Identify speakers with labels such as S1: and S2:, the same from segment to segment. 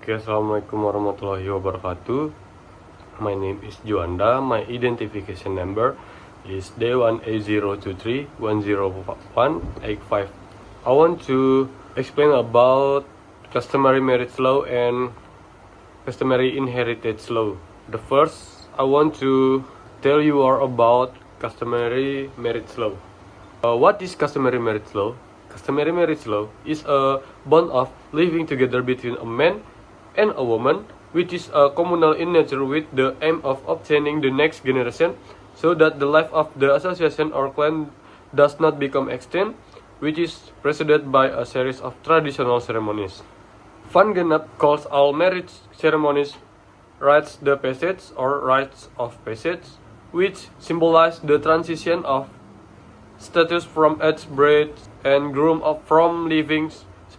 S1: Oke, assalamualaikum warahmatullahi wabarakatuh. My name is Juanda. My identification number is D1A023101885. I want to explain about customary marriage law and customary inheritance law. The first, I want to tell you all about customary marriage law. What is customary marriage law? Customary marriage law is a bond of living together between a man and a woman, which is communal in nature with the aim of obtaining the next generation, so that the life of the association or clan does not become extinct, which is preceded by a series of traditional ceremonies. Van Gennep calls all marriage ceremonies rites de passage or rites of passage, which symbolize the transition of status from age bride and groom from living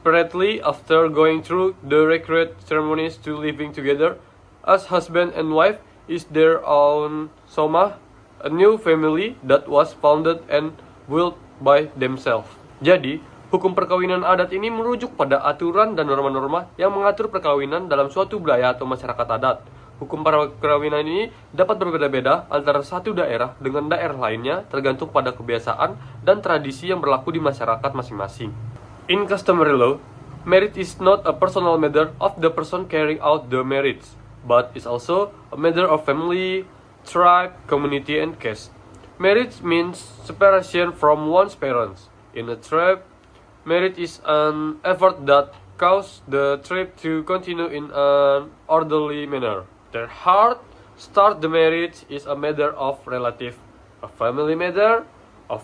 S1: separately after going through the required ceremonies to living together as husband and wife is their own soma, a new family that was founded and built by themselves. Jadi, hukum perkawinan adat ini merujuk pada aturan dan norma-norma yang mengatur perkawinan dalam suatu budaya atau masyarakat adat. Hukum perkawinan ini dapat berbeda-beda antara satu daerah dengan daerah lainnya tergantung pada kebiasaan dan tradisi yang berlaku di masyarakat masing-masing. In customary law, marriage is not a personal matter of the person carrying out the marriage, but is also a matter of family, tribe, community, and caste. Marriage means separation from one's parents. In a tribe, marriage is an effort that causes the tribe to continue in an orderly manner. Their heart start the marriage is a matter of relative, a family matter, a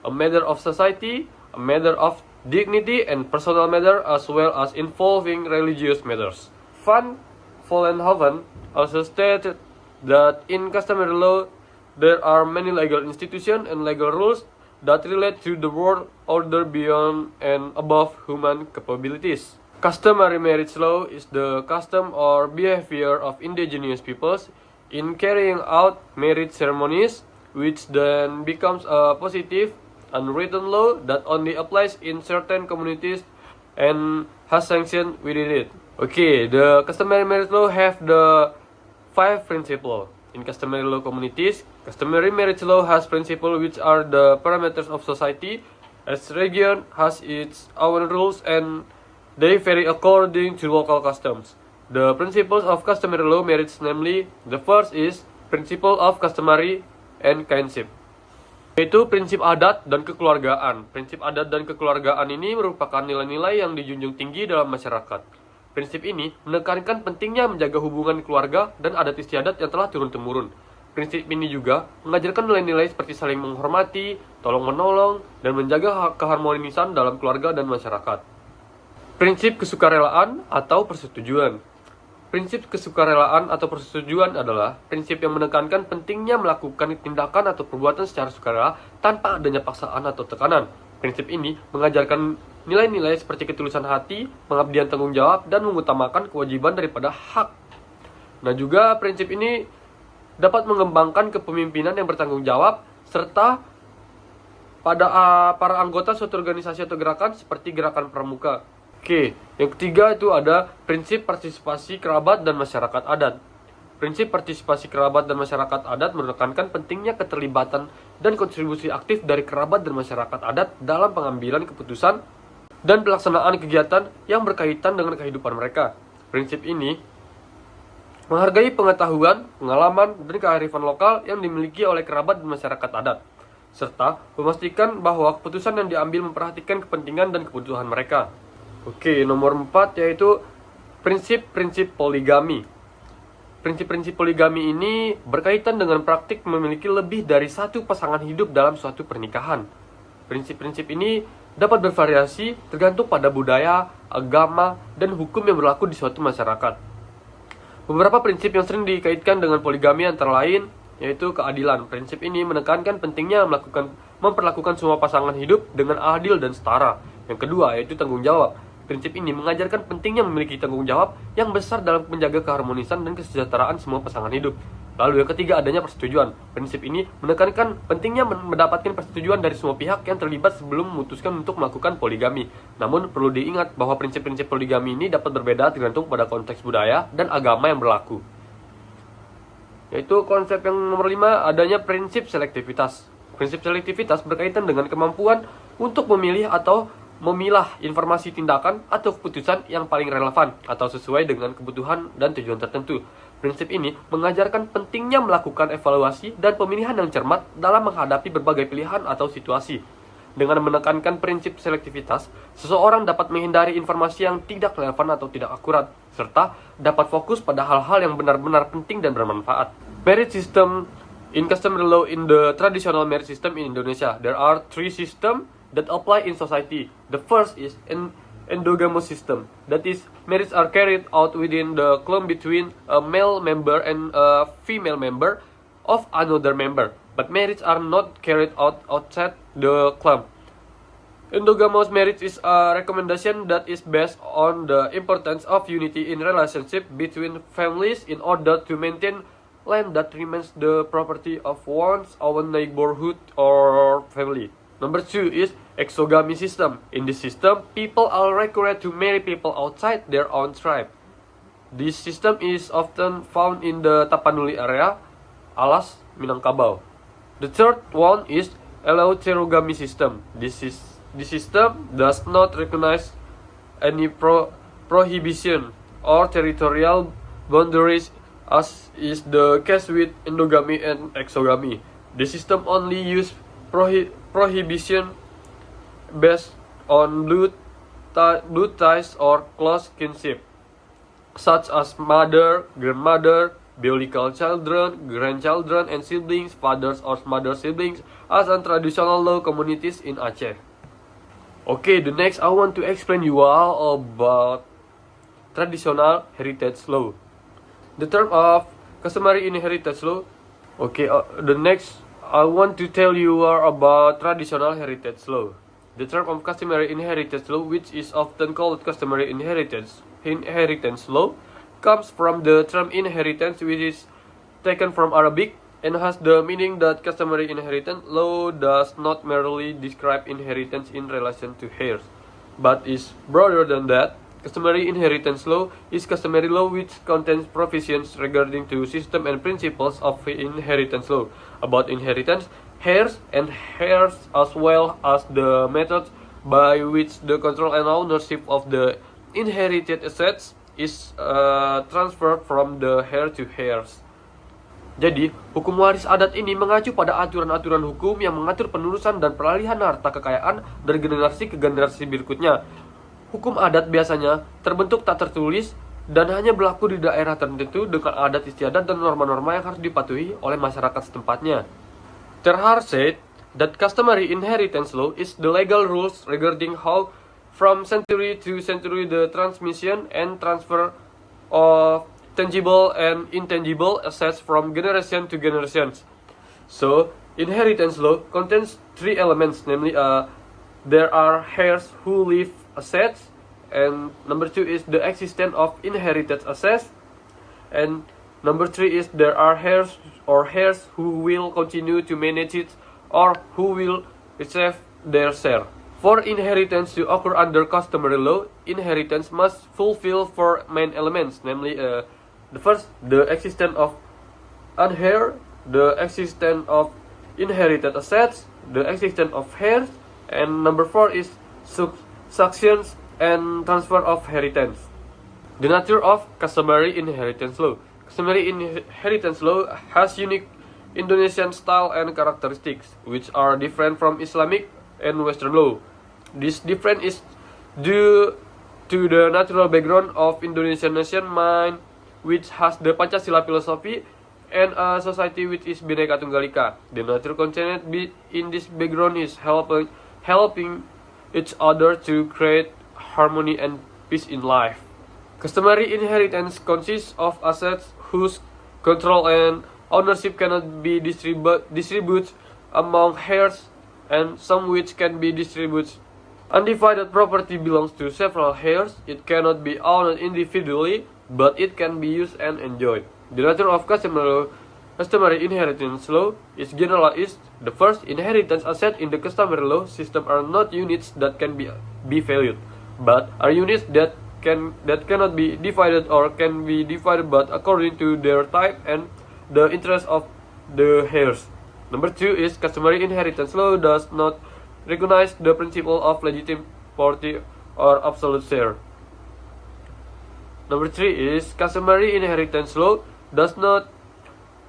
S1: matter of society, a matter of dignity and personal matter, as well as involving religious matters. Van Vollenhoven also stated that in customary law there are many legal institutions and legal rules that relate to the world order beyond and above human capabilities. Customary marriage law is the custom or behavior of indigenous peoples in carrying out marriage ceremonies, which then becomes a positive unwritten law that only applies in certain communities and has sanction within it. Okay, the customary marriage law have the 5 principles. In customary law communities, customary marriage law has principles which are the parameters of society. Each region has its own rules and they vary according to local customs. The principles of customary law marriage, namely, the first is principle of customary and kinship, yaitu prinsip adat dan kekeluargaan. Prinsip adat dan kekeluargaan ini merupakan nilai-nilai yang dijunjung tinggi dalam masyarakat. Prinsip ini menekankan pentingnya menjaga hubungan keluarga dan adat istiadat yang telah turun-temurun. Prinsip ini juga mengajarkan nilai-nilai seperti saling menghormati, tolong-menolong, dan menjaga keharmonisan dalam keluarga dan masyarakat. Prinsip kesukarelaan atau persetujuan. Prinsip kesukarelaan atau persetujuan adalah prinsip yang menekankan pentingnya melakukan tindakan atau perbuatan secara sukarela tanpa adanya paksaan atau tekanan. Prinsip ini mengajarkan nilai-nilai seperti ketulusan hati, pengabdian tanggung jawab, dan mengutamakan kewajiban daripada hak. Nah, juga prinsip ini dapat mengembangkan kepemimpinan yang bertanggung jawab serta pada para anggota suatu organisasi atau gerakan seperti gerakan pramuka. Oke, yang ketiga itu ada prinsip partisipasi kerabat dan masyarakat adat. Prinsip partisipasi kerabat dan masyarakat adat menekankan pentingnya keterlibatan dan kontribusi aktif dari kerabat dan masyarakat adat dalam pengambilan keputusan dan pelaksanaan kegiatan yang berkaitan dengan kehidupan mereka. Prinsip ini menghargai pengetahuan, pengalaman, dan kearifan lokal yang dimiliki oleh kerabat dan masyarakat adat, serta memastikan bahwa keputusan yang diambil memperhatikan kepentingan dan kebutuhan mereka. Oke, nomor 4 yaitu prinsip-prinsip poligami. Prinsip-prinsip poligami ini berkaitan dengan praktik memiliki lebih dari satu pasangan hidup dalam suatu pernikahan. Prinsip-prinsip ini dapat bervariasi tergantung pada budaya, agama, dan hukum yang berlaku di suatu masyarakat. Beberapa prinsip yang sering dikaitkan dengan poligami antara lain yaitu keadilan. Prinsip ini menekankan pentingnya memperlakukan semua pasangan hidup dengan adil dan setara. Yang kedua yaitu tanggung jawab. Prinsip ini mengajarkan pentingnya memiliki tanggung jawab yang besar dalam menjaga keharmonisan dan kesejahteraan semua pasangan hidup. Lalu yang ketiga, adanya persetujuan. Prinsip ini menekankan pentingnya mendapatkan persetujuan dari semua pihak yang terlibat sebelum memutuskan untuk melakukan poligami. Namun perlu diingat bahwa prinsip-prinsip poligami ini dapat berbeda tergantung pada konteks budaya dan agama yang berlaku. Yaitu konsep yang nomor 5, adanya prinsip selektivitas. Prinsip selektivitas berkaitan dengan kemampuan untuk memilih atau memilah informasi, tindakan, atau keputusan yang paling relevan atau sesuai dengan kebutuhan dan tujuan tertentu. Prinsip ini mengajarkan pentingnya melakukan evaluasi dan pemilihan yang cermat dalam menghadapi berbagai pilihan atau situasi. Dengan menekankan prinsip selektivitas, seseorang dapat menghindari informasi yang tidak relevan atau tidak akurat, serta dapat fokus pada hal-hal yang benar-benar penting dan bermanfaat. Merit system in customary law. In the traditional merit system in Indonesia, there are 3 systems that apply in society. The first is endogamous system. That is, marriages are carried out within the clan between a male member and a female member of another member, but marriages are not carried out outside the clan. Endogamous marriage is a recommendation that is based on the importance of unity in relationship between families in order to maintain land that remains the property of one's own neighborhood or family. Number 2 is exogamy system. In this system, people are required to marry people outside their own tribe. This system is often found in the Tapanuli area, Alas, Minangkabau. The third one is eleuterogamy system. This system does not recognize any prohibition or territorial boundaries, as is the case with endogamy and exogamy. The system only uses prohibition based on blood ties or close kinship, such as mother, grandmother, biological children, grandchildren, and siblings, fathers or mother siblings, as in traditional law communities in Aceh. Okay, the next I want to explain you all about traditional heritage law. The term of customary inheritance law. Okay, the next I want to tell you about traditional heritage law. The term of customary inheritance law, which is often called customary inheritance law, comes from the term inheritance, which is taken from Arabic and has the meaning that customary inheritance law does not merely describe inheritance in relation to heirs, but is broader than that. Customary inheritance law is customary law which contains provisions regarding to system and principles of inheritance law, about inheritance, heirs, and heirs, as well as the methods by which the control and ownership of the inherited assets is transferred from the heir to heirs. Jadi, hukum waris adat ini mengacu pada aturan-aturan hukum yang mengatur penerusan dan peralihan harta kekayaan dari generasi ke generasi berikutnya. Hukum adat biasanya terbentuk tak tertulis dan hanya berlaku di daerah tertentu dengan adat istiadat dan norma-norma yang harus dipatuhi oleh masyarakat setempatnya. Terhar said that customary inheritance law is the legal rules regarding how from century to century the transmission and transfer of tangible and intangible assets from generation to generations. So, inheritance law contains 3 elements, namely there are heirs who leave assets, and number 2 is the existence of inherited assets, and number 3 is there are heirs who will continue to manage it or who will receive their share. For inheritance to occur under customary law, inheritance must fulfill 4 main elements, namely the first, the existence of an heir, the existence of inherited assets, the existence of heirs, and number 4 is successions and transfer of inheritance. The nature of customary inheritance law. Customary inheritance law has unique Indonesian style and characteristics, which are different from Islamic and Western law. This difference is due to the natural background of Indonesian nation mind, which has the Pancasila philosophy, and a society which is Bhinneka Tunggal Ika. The natural content in this background is helping each other to create harmony and peace in life. Customary inheritance consists of assets whose control and ownership cannot be distributed among heirs, and some which can be distributed. Undivided property belongs to several heirs. It cannot be owned individually, but it can be used and enjoyed. The nature of customary Customary inheritance law is generalized. The first inheritance asset in the customary law system are not units that can be valued, but are units that cannot be divided or can be divided but according to their type and the interest of the heirs. Number two is customary inheritance law does not recognize the principle of legitimate property or absolute share. Number three is customary inheritance law does not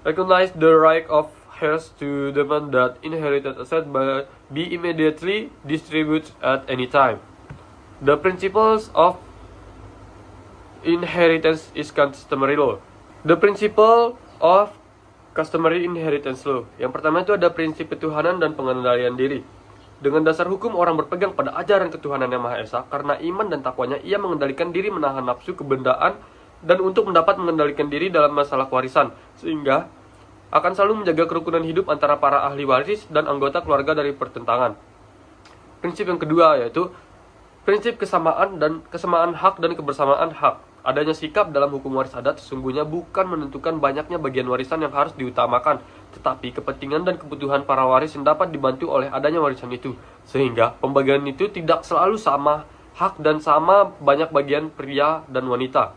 S1: recognize the right of heirs to demand that inherited asset be immediately distributed at any time. The principles of inheritance is customary law. The principle of customary inheritance law. Yang pertama itu ada prinsip ketuhanan dan pengendalian diri. Dengan dasar hukum, orang berpegang pada ajaran ketuhanan yang Maha Esa. Karena iman dan takwanya, ia mengendalikan diri, menahan nafsu kebendaan, dan untuk mendapat mengendalikan diri dalam masalah warisan, sehingga akan selalu menjaga kerukunan hidup antara para ahli waris dan anggota keluarga dari pertentangan. Prinsip yang kedua yaitu prinsip kesamaan hak dan kebersamaan hak. Adanya sikap dalam hukum waris adat sesungguhnya bukan menentukan banyaknya bagian warisan yang harus diutamakan, tetapi kepentingan dan kebutuhan para waris yang dapat dibantu oleh adanya warisan itu, sehingga pembagian itu tidak selalu sama hak dan sama banyak bagian pria dan wanita.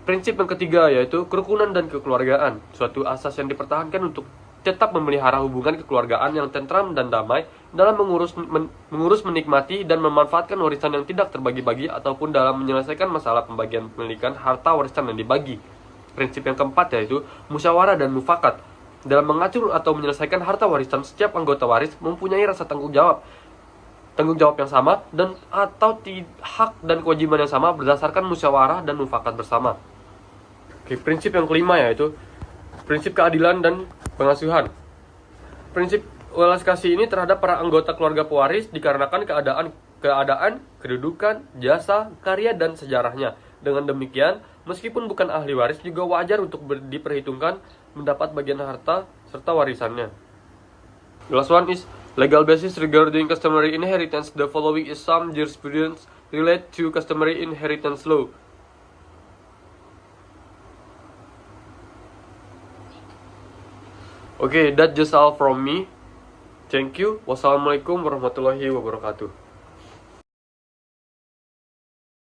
S1: Prinsip yang ketiga yaitu kerukunan dan kekeluargaan, suatu asas yang dipertahankan untuk tetap memelihara hubungan kekeluargaan yang tentram dan damai dalam mengurus, menikmati, dan memanfaatkan warisan yang tidak terbagi-bagi ataupun dalam menyelesaikan masalah pembagian pemilikan harta warisan yang dibagi. Prinsip yang keempat yaitu musyawarah dan mufakat. Dalam mengatur atau menyelesaikan harta warisan, setiap anggota waris mempunyai rasa tanggung jawab yang sama dan atau hak dan kewajiban yang sama berdasarkan musyawarah dan mufakat bersama. Prinsip yang kelima yaitu prinsip keadilan dan pengasuhan. Prinsip welas kasih ini terhadap para anggota keluarga pewaris dikarenakan keadaan, kedudukan, jasa, karya, dan sejarahnya. Dengan demikian, meskipun bukan ahli waris juga wajar untuk diperhitungkan mendapat bagian harta serta warisannya. The last one is legal basis regarding customary inheritance. The following is some jurisprudence related to customary inheritance law. Okay, that's just all from me. Thank you. Wassalamualaikum warahmatullahi wabarakatuh.